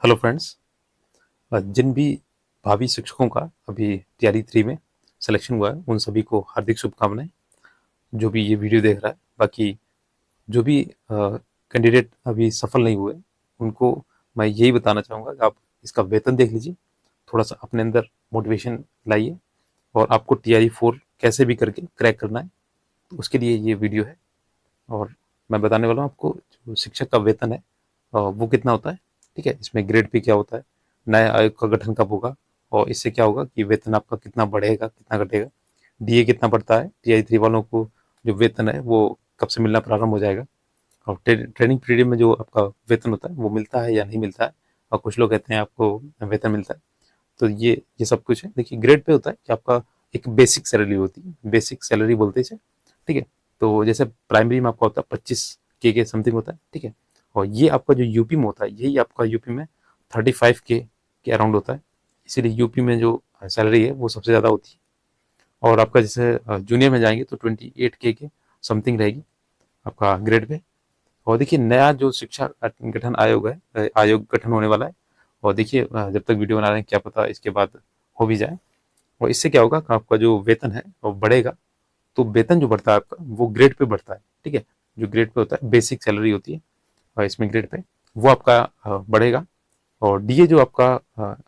Hello friends. जिन भी भावी शिक्षकों का अभी तैयारी 3 में सिलेक्शन हुआ है उन सभी को हार्दिक शुभकामनाएं। जो भी ये वीडियो देख रहा है, बाकी जो भी कैंडिडेट अभी सफल नहीं हुए उनको मैं यही बताना चाहूँगा कि आप इसका वेतन देख लीजिए, थोड़ा सा अपने अंदर मोटिवेशन लाइए और आपको TRE 4 कैसे भी करके क्रैक करना है, तो उसके लिए ये वीडियो है। और मैं बताने वाला हूँ आपको जो शिक्षक का वेतन है वो कितना होता है। ठीक है, इसमें ग्रेड पे क्या होता है, नए आयोग का गठन कब होगा और इससे क्या होगा कि वेतन आपका कितना बढ़ेगा कितना घटेगा, DA कितना बढ़ता है, TRE 3 वालों को जो वेतन है वो कब से मिलना प्रारंभ हो जाएगा, और ट्रेनिंग पीरियड में जो आपका वेतन होता है वो मिलता है या नहीं मिलता है, और कुछ लोग कहते हैं आपको वेतन मिलता है। तो ये सब कुछ है। देखिए, ग्रेड पे होता है कि आपका एक बेसिक सैलरी होती है, बेसिक सैलरी बोलते हैं इसे। ठीक है, तो जैसे प्राइमरी में आपका होता है 25 के समथिंग होता है। ठीक है, और ये आपका जो यूपी में होता है, यही आपका यूपी में 35 के अराउंड होता है। इसीलिए यूपी में जो सैलरी है वो सबसे ज़्यादा होती है। और आपका जैसे जूनियर में जाएंगे तो 28 के समथिंग रहेगी आपका ग्रेड पे। और देखिए, नया जो शिक्षा गठन आयोग है, आयोग गठन होने वाला है। और देखिए, जब तक वीडियो बना रहे हैं क्या पता इसके बाद हो भी जाए। और इससे क्या होगा कि आपका जो वेतन है वो बढ़ेगा। तो वेतन जो बढ़ता है आपका वो ग्रेड पे बढ़ता है। ठीक है, जो ग्रेड पे होता है बेसिक सैलरी होती है, और इसमें ग्रेड पे वो आपका बढ़ेगा। और DA जो आपका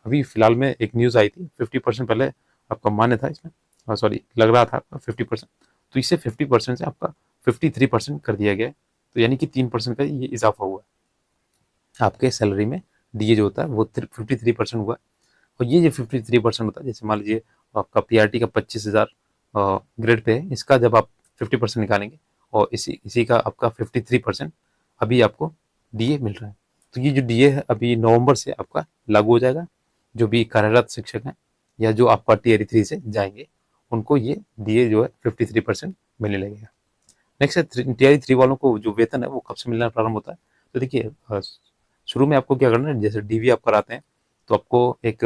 अभी फिलहाल में एक न्यूज़ आई थी, 50% पहले आपका मान्य था इसमें, सॉरी लग रहा था आपका 50%, तो इसे 50% से आपका 53% कर दिया गया है। तो यानी कि 3% का ये इजाफा हुआ है आपके सैलरी में। DA जो होता है वो 53% हुआ है। और ये जो 53% होता है, जैसे मान लीजिए आपका PRT का 25,000 ग्रेड पे है, इसका जब आप 50% निकालेंगे और इसी इसी का आपका 53% अभी आपको DA मिल रहा है। तो ये जो DA है अभी नवंबर से आपका लागू हो जाएगा। जो भी कार्यरत शिक्षक हैं या जो आपका TRE 3 से जाएंगे उनको ये DA जो है 53% मिलने लगेगा। नेक्स्ट है TRE 3 वालों को जो वेतन है वो कब से मिलना प्रारंभ होता है। तो देखिए, शुरू में आपको क्या करना है, जैसे DV आप कराते हैं तो आपको एक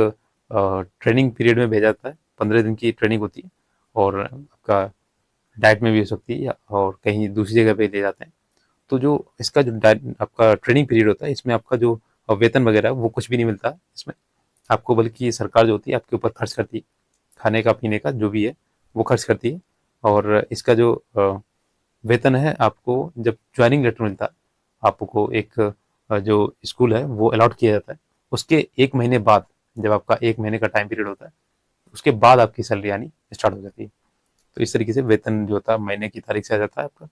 ट्रेनिंग पीरियड में भेजा जाता है, 15 दिन की ट्रेनिंग होती है। और आपका डाइट में भी हो सकती है और कहीं दूसरी जगह पे ले जाते हैं। तो जो इसका जो आपका ट्रेनिंग पीरियड होता है इसमें आपका जो वेतन वगैरह है वो कुछ भी नहीं मिलता है इसमें आपको, बल्कि सरकार जो होती है आपके ऊपर खर्च करती है, खाने का पीने का जो भी है वो खर्च करती है। और इसका जो वेतन है आपको जब ज्वाइनिंग लेटर मिलता है, आपको एक जो स्कूल है वो अलॉट किया जाता है, उसके 1 महीने बाद, जब आपका 1 महीने का टाइम पीरियड होता है उसके बाद आपकी सैलरी आनी स्टार्ट हो जाती है। तो इस तरीके से वेतन जो होता है महीने की तारीख से आ जाता है आपका।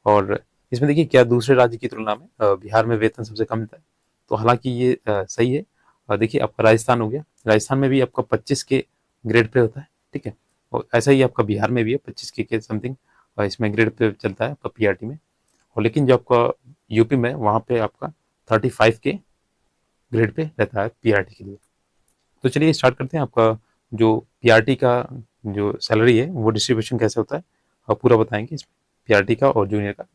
और इसमें देखिए, क्या दूसरे राज्य की तुलना में बिहार में वेतन सबसे कम मिलता है, तो हालांकि ये सही है। देखिए, आपका राजस्थान हो गया, राजस्थान में भी आपका 25 के ग्रेड पे होता है। ठीक है, और ऐसा ही आपका बिहार में भी है 25 के समथिंग, इसमें ग्रेड पे चलता है आपका PRT में। और लेकिन जो आपका यूपी में वहाँ पे आपका 35 के ग्रेड पे रहता है PRT के लिए। तो चलिए स्टार्ट करते हैं। आपका जो PRT का जो सैलरी है वो डिस्ट्रीब्यूशन कैसे होता है आप पूरा बताएंगे इसमें, PRT का और जूनियर का।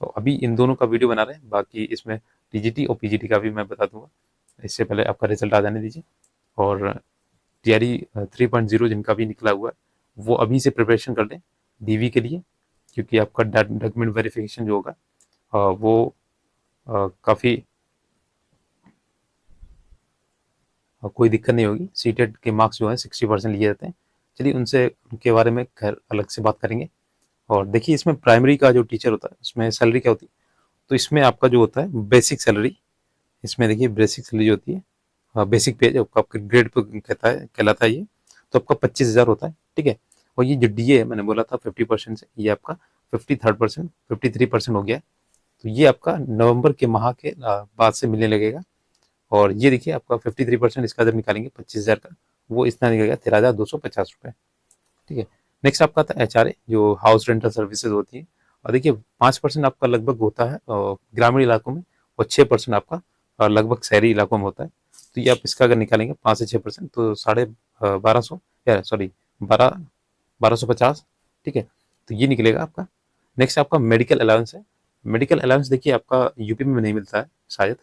तो अभी इन दोनों का वीडियो बना रहे हैं, बाकी इसमें TGT और PGT का भी मैं बता दूंगा। इससे पहले आपका रिजल्ट आ जाने दीजिए। और TRE 3.0 जिनका भी निकला हुआ है वो अभी से प्रिपरेशन कर लें DV के लिए, क्योंकि आपका डॉक्यूमेंट वेरिफिकेशन जो होगा वो काफ़ी कोई दिक्कत नहीं होगी। सीटेट के मार्क्स जो है 60% लिए जाते हैं। चलिए उनसे उनके बारे में खैर अलग से बात करेंगे। और देखिए, इसमें प्राइमरी का जो टीचर होता है उसमें सैलरी क्या होती है। तो इसमें आपका जो होता है बेसिक सैलरी, इसमें देखिए बेसिक सैलरी जो होती है, बेसिक पे जो आपका ग्रेड पे कहता है कहलाता है ये, तो आपका 25,000 होता है। ठीक है, और ये जो DA है मैंने बोला था 50% से, ये आपका 53% 53% हो गया है। तो ये आपका नवंबर के माह के बाद से मिलने लगेगा। और ये देखिए आपका 53% इसका जब निकालेंगे 25,000 का, वो इतना निकलेगा 13,250 रुपये। ठीक है, नेक्स्ट आपका आता है HRA जो हाउस रेंटल सर्विसेज होती है। और देखिए 5% आपका लगभग होता है ग्रामीण इलाकों में, और 6% आपका लगभग शहरी इलाकों में होता है। तो ये आप इसका अगर निकालेंगे 5 से 6% तो 1250, या सॉरी 1250। ठीक है, तो ये निकलेगा आपका। नेक्स्ट आपका मेडिकल अलाउंस है। मेडिकल अलाउंस देखिए आपका यूपी में नहीं मिलता है शायद,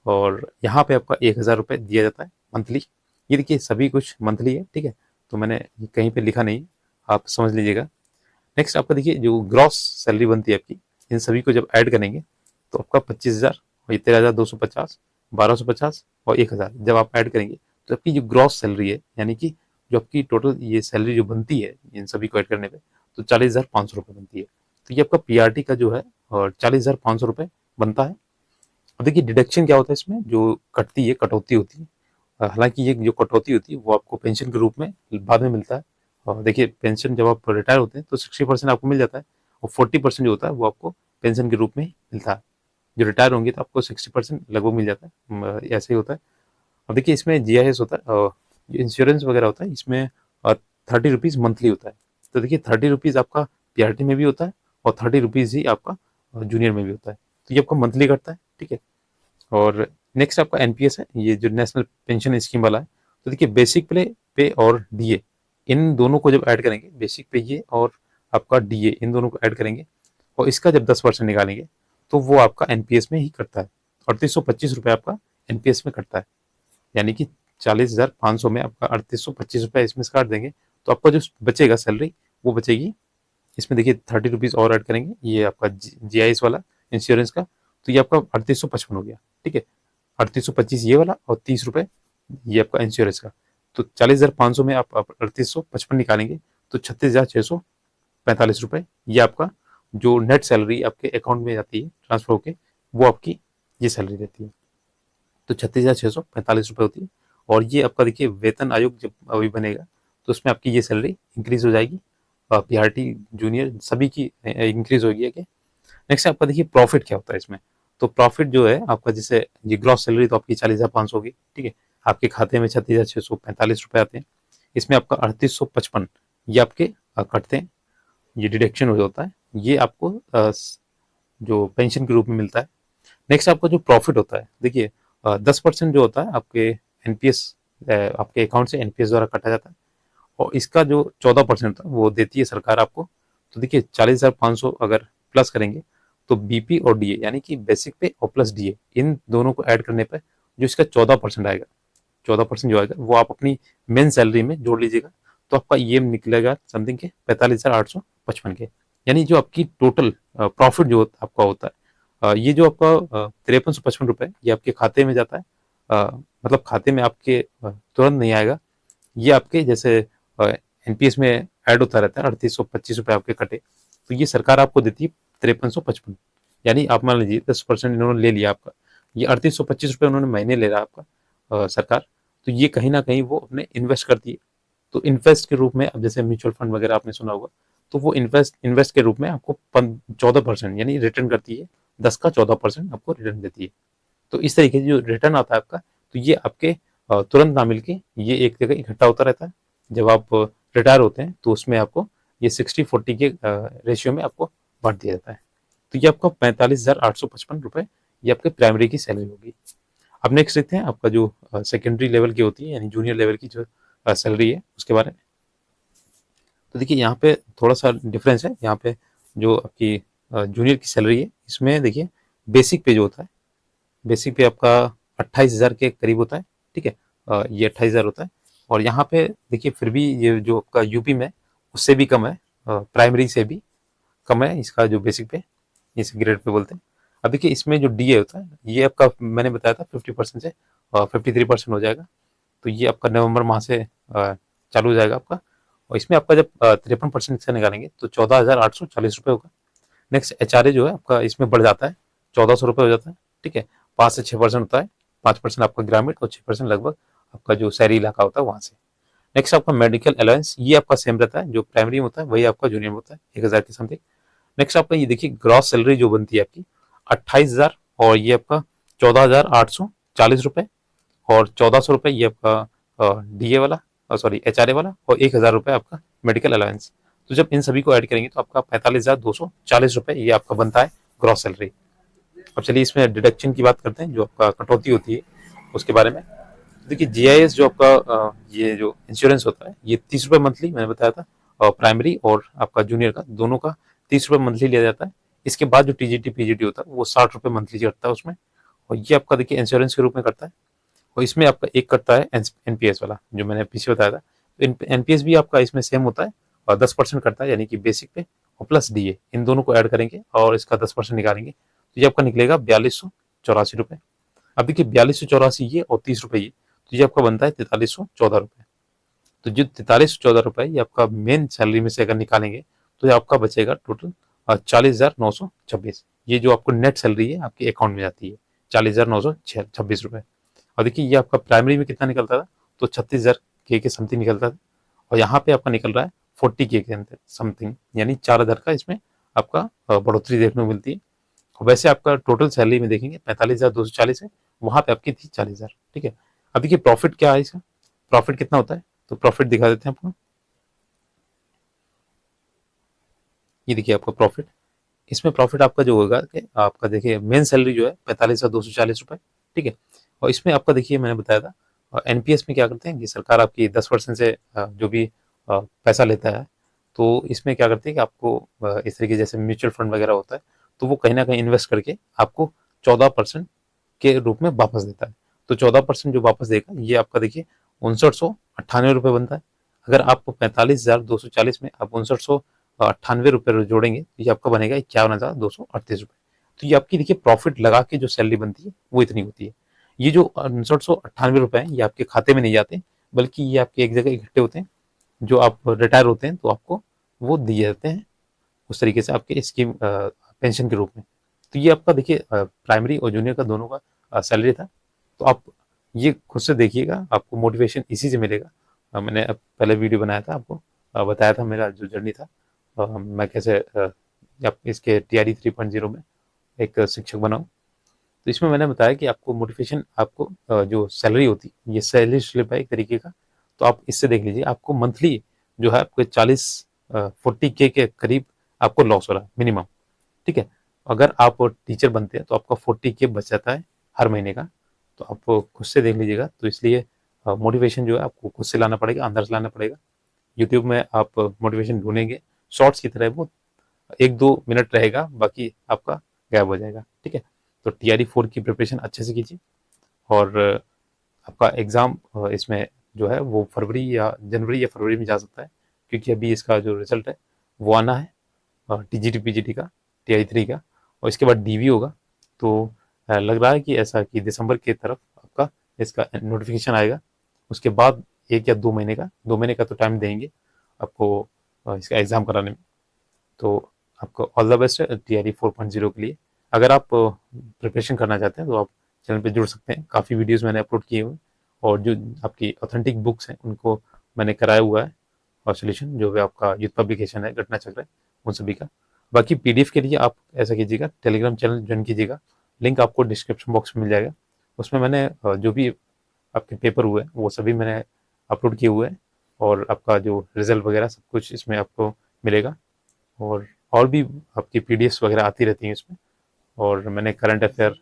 और यहाँ पे आपका 1,000 रुपये दिया जाता है मंथली। ये देखिए सभी कुछ मंथली है। ठीक है, तो मैंने कहीं पे लिखा नहीं, आप समझ लीजिएगा। नेक्स्ट आपका देखिए जो ग्रॉस सैलरी बनती है आपकी, इन सभी को जब ऐड करेंगे तो आपका 25,000 और ये 13,250, 1250 और 1000 जब आप ऐड करेंगे तो आपकी जो ग्रॉस सैलरी है, यानी कि जो आपकी टोटल ये सैलरी जो बनती है इन सभी को ऐड करने पे, तो 40,500 रुपये बनती है। तो ये आपका पीआरटी का जो है और 40,500 रुपये बनता है। अब देखिए डिडक्शन क्या होता है इसमें, जो कटती है, कटौती होती है। हालांकि ये जो कटौती होती है वो आपको पेंशन के रूप में बाद में मिलता है। और देखिए पेंशन जब आप रिटायर होते हैं तो 60% आपको मिल जाता है, और 40% जो होता है वो आपको पेंशन के रूप में ही मिलता है। जो रिटायर होंगे तो आपको 60% लगभग मिल जाता है, ऐसे ही होता है। अब देखिए इसमें जीआईएस होता है, जो इंश्योरेंस वगैरह होता है इसमें 30 रुपीज़ मंथली होता है। तो देखिए 30 रुपीज़ आपका पीआरटी में भी होता है और 30 रुपीज़ ही आपका जूनियर में भी होता है। तो ये आपका मंथली कटता है, ठीक है। और नेक्स्ट आपका एनपीएस है, ये जो नेशनल पेंशन स्कीम वाला है। तो देखिए बेसिक पे और डीए, इन दोनों को जब ऐड करेंगे, बेसिक पे ये और आपका डीए, इन दोनों को ऐड करेंगे और इसका जब 10% निकालेंगे तो वो आपका एनपीएस में ही कटता है। 3825 रुपये आपका एनपीएस में कटता है, यानी कि 40,500 में आपका 3825 रुपये इसमें से काट देंगे तो आपका जो बचेगा सैलरी वो बचेगी। इसमें देखिए 30 रुपीज़ और ऐड करेंगे, ये आपका जीआईएस वाला इंश्योरेंस का, तो ये आपका 3855 हो गया, ठीक है। 3825 ये वाला और 30 रुपये ये आपका इंश्योरेंस का। तो 40,500 में आप 3855 निकालेंगे तो 36,645 रुपये ये आपका जो नेट सैलरी आपके अकाउंट में जाती है ट्रांसफर होके, वो आपकी ये सैलरी रहती है। तो 36,645 रुपये होती है। और ये आपका देखिए वेतन आयोग जब अभी बनेगा तो उसमें आपकी ये सैलरी इंक्रीज हो जाएगी, पीआरटी जूनियर सभी की इंक्रीज होगी। नेक्स्ट आपका देखिए प्रॉफिट क्या होता है इसमें। तो प्रॉफिट जो है आपका, जैसे ये ग्रॉस सैलरी तो आपकी 40,500 होगी, ठीक है। आपके खाते में 36,645 रुपये आते हैं, इसमें आपका 3855 ये आपके कटते हैं, ये डिडक्शन हो जाता है, ये आपको जो पेंशन के रूप में मिलता है। नेक्स्ट आपका जो प्रॉफिट होता है, देखिए 10% जो होता है आपके एनपीएस, आपके अकाउंट से एनपीएस द्वारा काटा जाता है, और इसका जो 14% होता है वो देती है सरकार आपको। तो देखिए 40,500 अगर प्लस करेंगे तो बीपी और डीए, यानी कि बेसिक पे और प्लस डीए, इन दोनों को ऐड करने पर जो इसका 14% आएगा, 14% जो आएगा वो आप अपनी मेन सैलरी में जोड़ लीजिएगा, तो आपका ये निकलेगा समथिंग के 45,855 के। यानी जो आपकी टोटल प्रॉफिट जो आपका होता है, ये जो आपका 5355 रुपये ये आपके खाते में जाता है। मतलब खाते में आपके तुरंत नहीं आएगा, ये आपके जैसे एनपीएस में ऐड होता रहता है, 3825 रुपये आपके कटे, तो ये सरकार आपको देती है 5355। यानी आप मान लीजिए 10% इन्होंने ले लिया आपका, ये 3825 रुपये उन्होंने महीने ले रहा है आपका सरकार, तो ये कहीं ना कहीं वो अपने इन्वेस्ट करती है। तो इन्वेस्ट के रूप में, अब जैसे म्यूचुअल फंड वगैरह आपने सुना होगा, तो वो इन्वेस्ट के रूप में आपको 14% यानी रिटर्न करती है, 10 का 14% आपको रिटर्न देती है। तो इस तरीके से जो रिटर्न आता है आपका, तो ये आपके तुरंत ना मिलके ये एक जगह इकट्ठा होता रहता है। जब आप रिटायर होते हैं तो उसमें आपको ये 60-40 के रेशियो में आपको बांट दिया जाता है। तो ये आपका 45,855 रुपये ये आपके प्राइमरी की सैलरी होगी। अब नेक्स्ट देखते हैं आपका जो सेकेंडरी लेवल की होती है, यानी जूनियर लेवल की जो सैलरी है उसके बारे में। तो देखिए यहाँ पे थोड़ा सा डिफरेंस है। यहाँ पे जो आपकी जूनियर की सैलरी है इसमें देखिए बेसिक पे जो होता है, बेसिक पे आपका 28,000 के करीब होता है, ठीक है। ये 28,000 होता है। और यहाँ पे देखिए फिर भी ये जो आपका यूपी में उससे भी कम है, प्राइमरी से भी कम है इसका जो बेसिक पे, इस ग्रेड पे बोलते हैं। अब देखिए इसमें जो डीए होता है ये आपका मैंने बताया था 50% से 53% हो जाएगा। तो ये आपका नवंबर माह से चालू हो जाएगा आपका, और इसमें आपका जब 53% से निकालेंगे तो 14,840 रुपये होगा। नेक्स्ट एचआरए जो है आपका इसमें बढ़ जाता है, 1,400 रुपये हो जाता है, ठीक है। 5 से 6% होता है, 5% आपका ग्रामीण और 6% लगभग आपका जो शहरी इलाका होता है वहाँ से। नेक्स्ट आपका मेडिकल अलाउंस, ये आपका सेम रहता है, जो प्राइमरी में होता है वही आपका जूनियर में होता है, 1,000 के समथिंग। नेक्स्ट आपका ये देखिए ग्रॉस सैलरी जो बनती है आपकी 28,000, और ये आपका 14,840 रुपये, और 1,400 रुपये ये आपका डीए वाला, सॉरी एचआरए वाला, और 1,000 रुपये आपका मेडिकल अलाउंस। तो जब इन सभी को ऐड करेंगे तो आपका 45,240 रुपये ये आपका बनता है ग्रॉस सैलरी। अब चलिए इसमें डिडक्शन की बात करते हैं, जो आपका कटौती होती है उसके बारे में। देखिए जीआईएस जो आपका ये जो इंश्योरेंस होता है ये 30 रुपये मंथली मैंने बताया था, और प्राइमरी और आपका जूनियर का दोनों का 30 रुपये मंथली लिया जाता है। इसके बाद जो टीजीटी पीजीटी होता है वो 60 रुपये मंथली कटता है उसमें, और ये आपका देखिए इंश्योरेंस के रूप में करता है। और इसमें आपका एक कटता है एनपीएस वाला, जो मैंने पीछे बताया था। तो एनपीएस भी आपका इसमें सेम होता है, और 10% करता है, यानी कि बेसिक पे और प्लस डीए, इन दोनों को ऐड करेंगे और इसका 10% निकालेंगे तो ये आपका निकलेगा 42,84 रुपये। अब देखिए 4284 ये और 30 रुपये ये, तो ये आपका बनता है 4314 रुपये। तो जो 4314 रुपये ये आपका मेन सैलरी में से अगर निकालेंगे तो ये आपका बचेगा टोटल 40,926। ये जो आपको नेट सैलरी है आपके अकाउंट में जाती है 40,926 रुपये। और देखिए ये आपका प्राइमरी में कितना निकलता था, तो 36,000 के समथिंग निकलता था, और यहाँ पे आपका निकल रहा है 40 के अंदर समथिंग, यानी 4,000 का इसमें आपका बढ़ोतरी देखने को मिलती है। और वैसे आपका टोटल सैलरी में देखेंगे 45,240 है, वहां पे आपकी थी 40,000। ठीक है, अब देखिए प्रॉफिट क्या है इसका, प्रॉफिट कितना होता है, तो प्रॉफिट दिखा देते हैं आपको। ये देखिए आपका प्रॉफिट, इसमें प्रॉफिट आपका जो होगा कि आपका देखिए मेन सैलरी जो है 45,240 रुपये। ठीक है, और इसमें आपका देखिए मैंने बताया था, और एनपीएस में क्या करते हैं कि सरकार आपकी 10% से जो भी पैसा लेता है, तो इसमें क्या करते हैं कि आपको इस तरीके जैसे म्यूचुअल फंड वगैरह होता है, तो वो कहीं ना कहीं इन्वेस्ट करके आपको 14% के रूप में वापस देता है। तो 14% जो वापस देगा ये आपका देखिए 5998 रुपये बनता है। अगर आप 45,240 में आप 5998 रुपये जोड़ेंगे तो ये आपका बनेगा 51,238 रुपये। तो ये आपकी देखिए प्रॉफिट लगा के जो सैलरी बनती है वो इतनी होती है। ये जो 5998 रुपये हैं ये आपके खाते में नहीं जाते, बल्कि ये आपके एक जगह इकट्ठे होते हैं, जो आप रिटायर होते हैं तो आपको वो दिए जाते हैं उस तरीके से आपके स्कीम पेंशन के रूप में। तो ये आपका देखिए प्राइमरी और जूनियर का दोनों का सैलरी था। तो आप ये खुद से देखिएगा, आपको मोटिवेशन इसी से मिलेगा। मैंने पहले वीडियो बनाया था, आपको बताया था मेरा जो जर्नी था, मैं कैसे इसके टीआरई 3.0 में एक शिक्षक बनाऊं। तो इसमें मैंने बताया कि आपको मोटिवेशन, आपको जो सैलरी होती है ये सैलरी स्लिप है एक तरीके का, तो आप इससे देख लीजिए आपको मंथली जो है आपको 40 के करीब आपको लॉस हो रहा है मिनिमम। ठीक है, अगर आप टीचर बनते हैं तो आपका 40 के बच जाता है हर महीने का। तो आप खुद से देख लीजिएगा, तो इसलिए मोटिवेशन जो है आपको खुद से लाना पड़ेगा, अंदर से लाना पड़ेगा। यूट्यूब में आप मोटिवेशन ढूंढेंगे शॉर्ट्स की तरह, वो 1-2 मिनट रहेगा, बाकी आपका गायब हो जाएगा। ठीक है, तो टीआरई 4 की प्रिपरेशन अच्छे से कीजिए, और आपका एग्ज़ाम इसमें जो है वो फरवरी या जनवरी या फरवरी में जा सकता है, क्योंकि अभी इसका जो रिजल्ट है वो आना है टीजीटी पीजीटी का, टीआरई 3 का, और इसके बाद डीवी होगा। तो लग रहा है कि ऐसा कि दिसंबर की तरफ आपका इसका नोटिफिकेशन आएगा। उसके बाद 1 या 2 महीने का, 2 महीने का तो टाइम देंगे आपको इसका एग्ज़ाम कराने में। तो आपको ऑल द बेस्ट है टीआरई 4.0 के लिए। अगर आप प्रिपरेशन करना चाहते हैं तो आप चैनल पे जुड़ सकते हैं, काफ़ी वीडियोस मैंने अपलोड किए हुए हैं, और जो आपकी ऑथेंटिक बुक्स हैं उनको मैंने कराया हुआ है, और सोल्यूशन जो भी आपका यूथ पब्लिकेशन है घटना चक्र है उन सभी का। बाकी पीडीएफ के लिए आप ऐसा कीजिएगा, टेलीग्राम चैनल ज्वाइन कीजिएगा, लिंक आपको डिस्क्रिप्शन बॉक्स में मिल जाएगा। उसमें मैंने जो भी आपके पेपर हुए हैं वो सभी मैंने अपलोड किए हुए हैं, और आपका जो रिजल्ट वगैरह सब कुछ इसमें आपको मिलेगा। और भी आपकी पीडीएफ वगैरह आती रहती हैं इसमें, और मैंने करंट अफेयर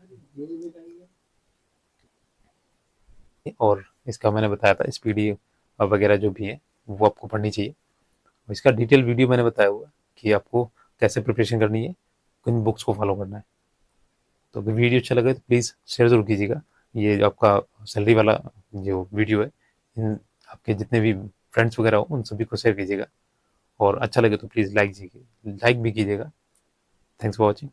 और इसका मैंने बताया था, इस पीडीएफ वगैरह जो भी है वो आपको पढ़नी चाहिए। और इसका डिटेल वीडियो मैंने बताया हुआ है कि आपको कैसे प्रिपरेशन करनी है, किन बुक्स को फॉलो करना है। तो अगर वीडियो अच्छा लगे तो प्लीज़ शेयर ज़रूर कीजिएगा। ये जो आपका सैलरी वाला जो वीडियो है, इन आपके जितने भी फ्रेंड्स वगैरह हो उन सभी को शेयर कीजिएगा, और अच्छा लगे तो प्लीज़ लाइक भी कीजिएगा। Thanks for watching.